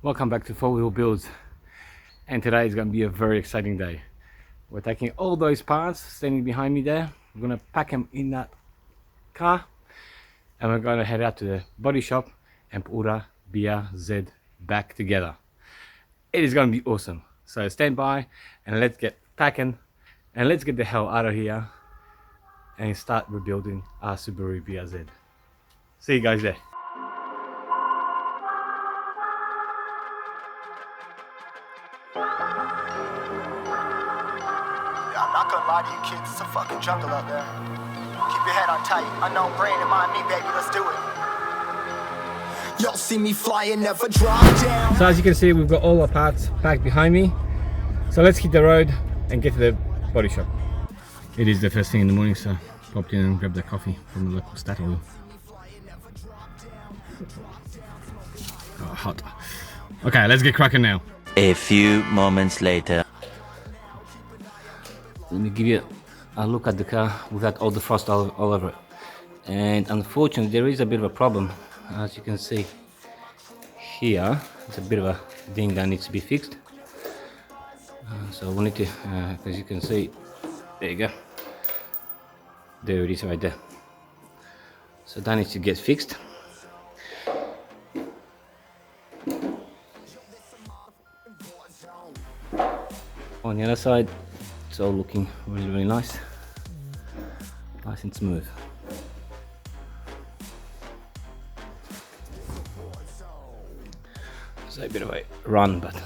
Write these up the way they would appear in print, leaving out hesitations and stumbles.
Welcome back to 4-Wheel Builds, and today is going to be a very exciting day. We're taking all those parts standing behind me there, we're going to pack them in that car, and we're going to head out to the body shop and put our BRZ back together. It is going to be awesome, so stand by and let's get packing and let's get the hell out of here and start rebuilding our Subaru BRZ. See you guys there. I'm not gonna lie to you kids, it's a fucking jungle out there. Keep your head on tight, unknown brain and mind me, baby, let's do it. Y'all see me flying, never drop down. So as you can see, we've got all our parts packed behind me. So let's hit the road and get to the body shop. It is the first thing in the morning, so popped in and grabbed the coffee from the local Statoil. Oh, hot. Okay, let's get cracking now. A few moments later. Let me give you a look at the car without all the frost all over it. And unfortunately there is a bit of a problem. As you can see here, it's a bit of a ding that needs to be fixed. So we need to, as you can see, there you go. There it is right there. So that needs to get fixed. On the other side, it's all looking really nice and smooth. It's a bit of a run, but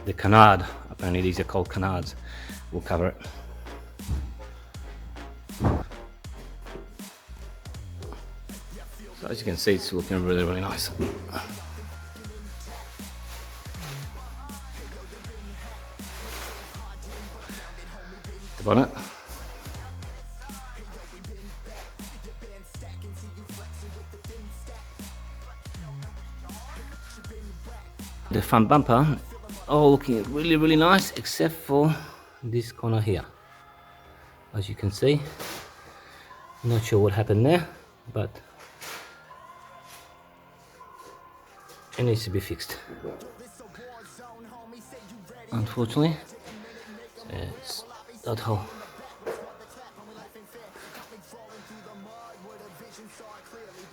the canard, apparently these are called canards, will cover it. So as you can see, it's looking really nice. The bonnet. The front bumper, all looking really nice, except for this corner here. As you can see, not sure what happened there, but it needs to be fixed. Unfortunately, it's that hole.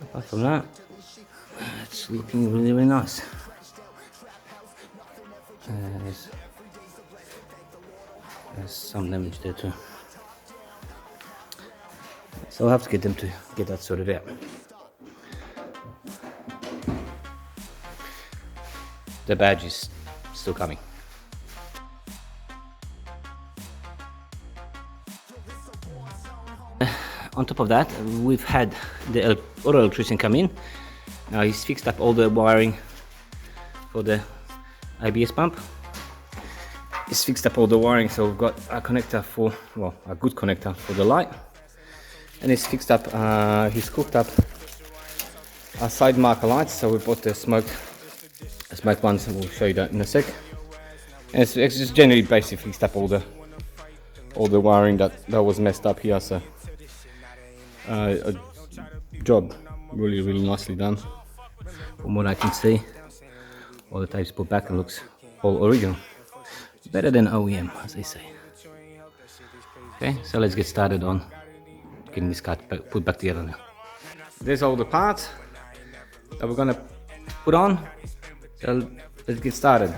Apart from that, it's looking really nice. There's some damage there too, so I'll have to get them to get that sorted out. The badge is still coming. On top of that, we've had the auto electrician come in. Now he's fixed up all the wiring for the ABS pump. He's fixed up all the wiring, so we've got a connector for, well, a good connector for the light, and he's fixed up, he's cooked up our side marker lights. So we bought the smoke ones, and we'll show you that in a sec. And it's just generally basically fixed up all the wiring that was messed up here. So a job really nicely done from what I can see. All the tapes put back and looks all original. Better than OEM, as they say. Okay, so let's get started on getting this car put back together now. There's all the parts that we're gonna put on. So let's get started.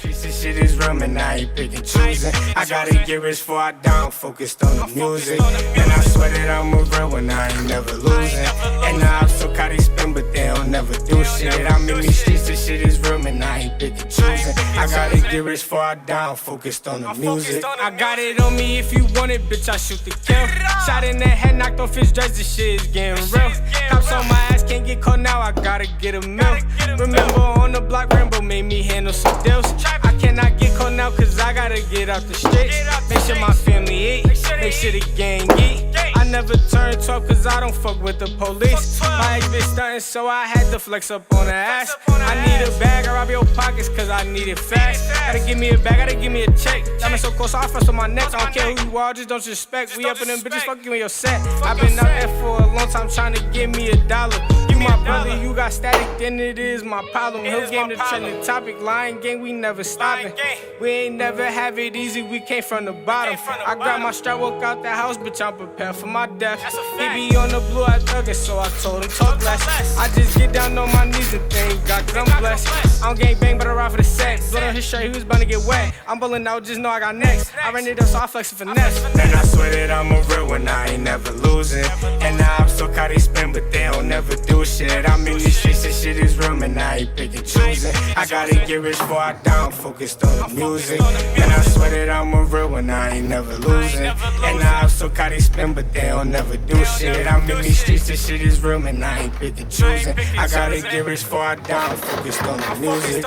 This shit is real, man, I ain't picking choosing. I gotta get rich before I down, focused on the music. And I swear that I'm a real one, I ain't never losing. And now I'm so caught they spin, but they don't never do shit. I'm in these streets, this shit is real, man, I ain't picking choosing. I gotta get rich before I down, focused on the music. I got it on me if you want it, bitch, I shoot the kill. Shot in the head, knocked off his dress, this shit is getting real. Cops on my ass, can't get caught now, I gotta get a meal. Remember on the block, Rambo made me handle some deals. I cannot get caught now cause I gotta get out the streets. Make sure my family eat, make sure the gang eat. I never turn 12 cause I don't fuck with the police. My ex bitch stuntin', so I had to flex up on her ass. I need a bag, I rob your pockets cause I need it fast. Gotta give me a bag, gotta give me a check. Diamond so close, I flex on my neck. I don't care who you are, just don't disrespect. We up in them bitches, fuck you in your set. I've been out there for a long time trying to give me $1. You You my brother, you got static, then it is my problem. Hill game the trending topic, lying gang, we never stopping. We ain't never have it easy, we came from the bottom. I grab my strap, walk out the house, bitch, I'm prepared for my death. He be on the blue, I thug it, so I told him talk less. I just get down on my knees and thank God, cause I'm blessed. I don't gang bang, but I ride for the sex. Blood on his shirt, he was bound to get wet. I'm ballin' out, just know I got next. I ran it up, so I flex and finesse. And I swear that I'm a real one, I ain't never losing. And now I'm so caught they spin, but they don't never do shit. I'm in these streets, this shit is real, man, I ain't picking choosing. I gotta get rich before I die, I'm focused on the music. And I swear that I'm a real one, I ain't never losing. And now I'm so caught they spin, but they don't never do shit. I'm in these streets, this shit is real, man, I ain't picking choosing. I gotta get rich before I die, I'm focused on the music.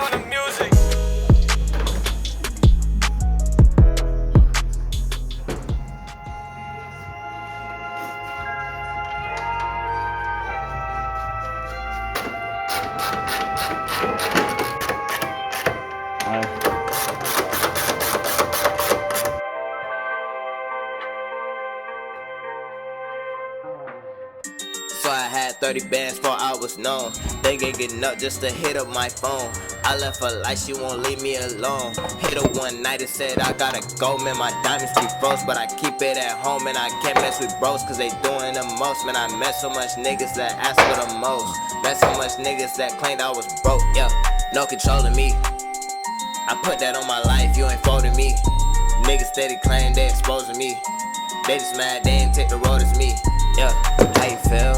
So I had 30 bands before I was known. They get getting up just to hit up my phone. I left her like she won't leave me alone. Hit her one night and said I gotta go. Man, my diamonds be froze, but I keep it at home. And I can't mess with bros cause they doing the most. Man, I met so much niggas that ask for the most. Met so much niggas that claimed I was broke. Yeah, no controlling me. I put that on my life, you ain't folding me. Niggas steady claim they exposing me. They just mad they ain't take the road as me. Yeah, how you feel?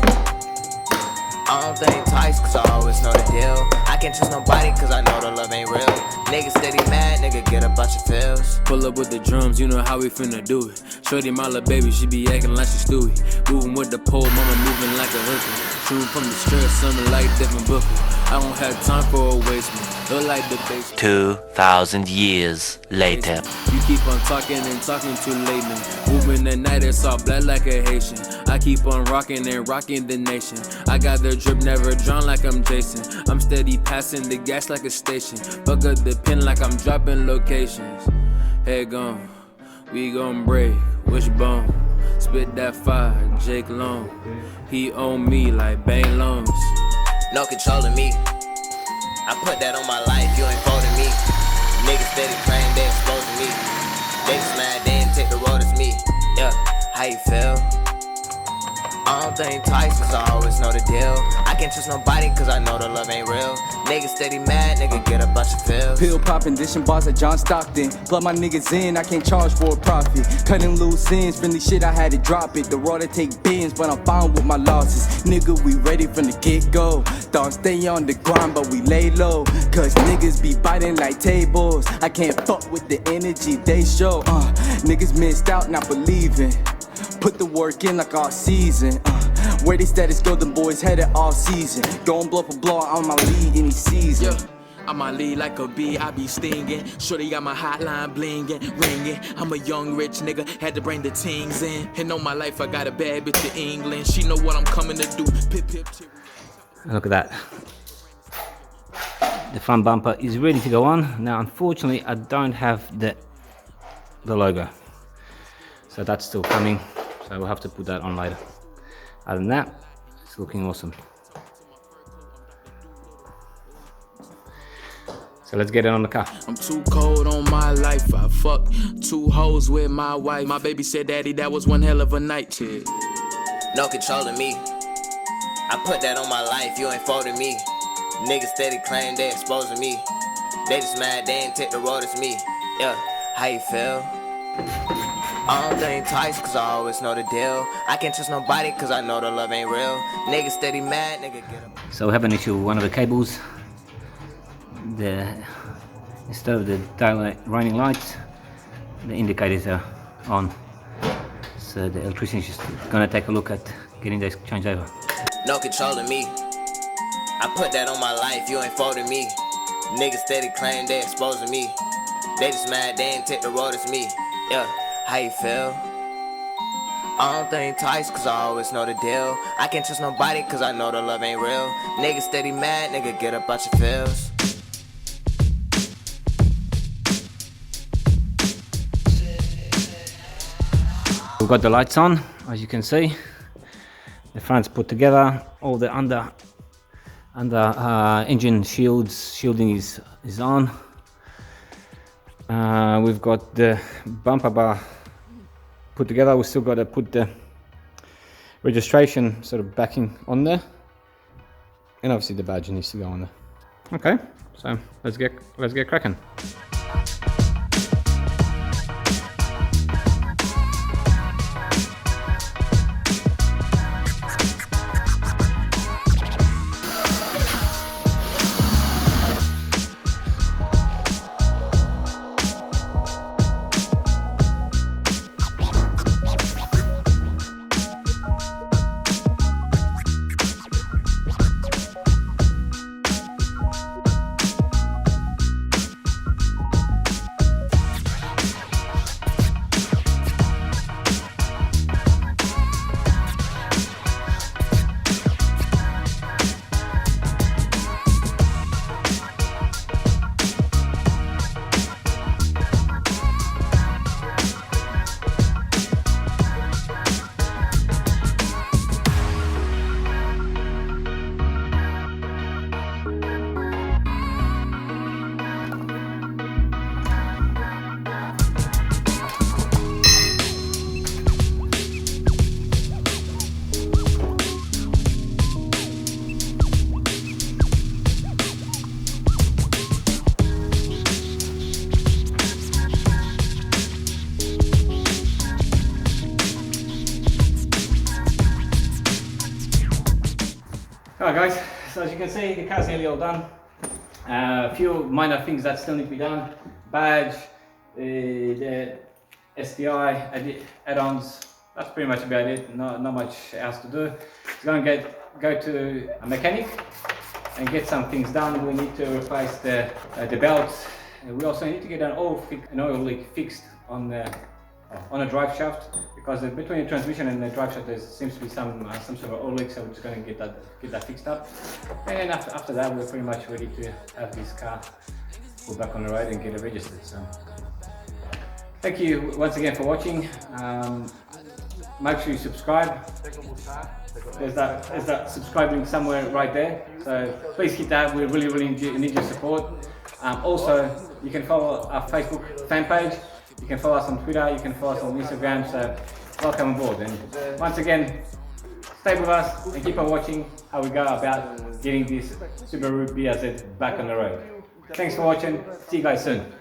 I don't think twice cause I always know the deal. I can't trust nobody cause I know the love ain't real. Niggas steady mad, nigga get up out your feels. Pull up with the drums, you know how we finna do it. Shorty my little baby, she be acting like she Stewie. Moving with the pole, mama moving like a hooker. Shooting from the stress, something like Devin Booker. I don't have time for a waste man. Look like the base. 2,000 years later. You keep on talking and talking too late now. Moving the night, it's all black like a Haitian. I keep on rocking and rocking the nation. I got the drip, never drawn like I'm Jason. I'm steady passing the gas like a station. Fuck up the pin like I'm dropping locations. Head gone, we gon' break. Wishbone, spit that fire, Jake Long. He own me like bank loans. No controlling me. I put that on my life, you ain't folding me. Niggas steady claim they exposing me. They just mad they ain't take the road as me. Yeah, how you feel? I don't think twice cause I always know the deal. I can't trust nobody cause I know the love ain't real. Niggas steady mad, nigga get up out your feels. Pill popping, dishing bars like John Stockton. Plug my niggas in, I can't charge for a profit. Cutting loose ends, friendly shit, I had to drop it. The raw to take bins, but I'm fine with my losses. Nigga, we ready from the get-go. Thought stay on the grind, but we lay low. Cause niggas be biting like tables. I can't fuck with the energy they show. Niggas missed out, not believing. Put the work in like all season. Where they status go, them boys headed all season. Going blow for blow on my lead any season. Yeah. I'm my lead like a bee, I be stinging. Shorty got my hotline blinging, ringing. I'm a young rich nigga, had to bring the tings in. And on my life I got a bad bitch in England. She know what I'm coming to do. Pip, pip, chip. Look at that. The front bumper is ready to go on. Now unfortunately I don't have the logo. So that's still coming. So we'll have to put that on later. Other than that, it's looking awesome. So let's get it on the car. I'm too cold on my life. I fuck 2 hoes with my wife. My baby said, Daddy, that was one hell of a night. Shit. No controlling me. I put that on my life, you ain't folding me. Niggas steady claim they exposing me. They just mad they ain't take the road as me. Yeah, how you feel? I don't think twice cause I always know the deal. I can't trust nobody cause I know the love ain't real. Niggas steady mad, nigga get up. So we have an issue with one of the cables. Instead of the daylight running lights, the indicators are on. So the electrician is just gonna take a look at getting this changed over. No controlling me. I put that on my life, you ain't folding me. Niggas steady claim they exposing me. They just mad they ain't take the road as me. Yeah, how you feel? I don't think twice cause I always know the deal. I can't trust nobody cause I know the love ain't real. Niggas steady mad, nigga get up out your feels. We've got the lights on, as you can see. The front's put together, all the under And the engine shielding is on. We've got the bumper bar put together. We still got to put the registration sort of backing on there, and obviously the badge needs to go on there. Okay, so let's get cracking. Alright guys, so as you can see, the car's nearly all done. A few minor things that still need to be done. Badge, the STI add-ons, that's pretty much about it. Not much else to do. It's going to go to a mechanic and get some things done. We need to replace the belts. We also need to get an oil leak fixed on a drive shaft, because between the transmission and the drive shaft there seems to be some sort of oil leak, so we're just going to get that fixed up. And then after that we're pretty much ready to have this car go back on the road and get it registered. So thank you once again for watching. Make sure you subscribe. There's that subscribe link somewhere right there, so please hit that. We really need your support. Also, you can follow our Facebook fan page. You can follow us on Twitter, you can follow us on Instagram, so welcome aboard. And once again, stay with us and keep on watching how we go about getting this Subaru BRZ back on the road. Thanks for watching, see you guys soon.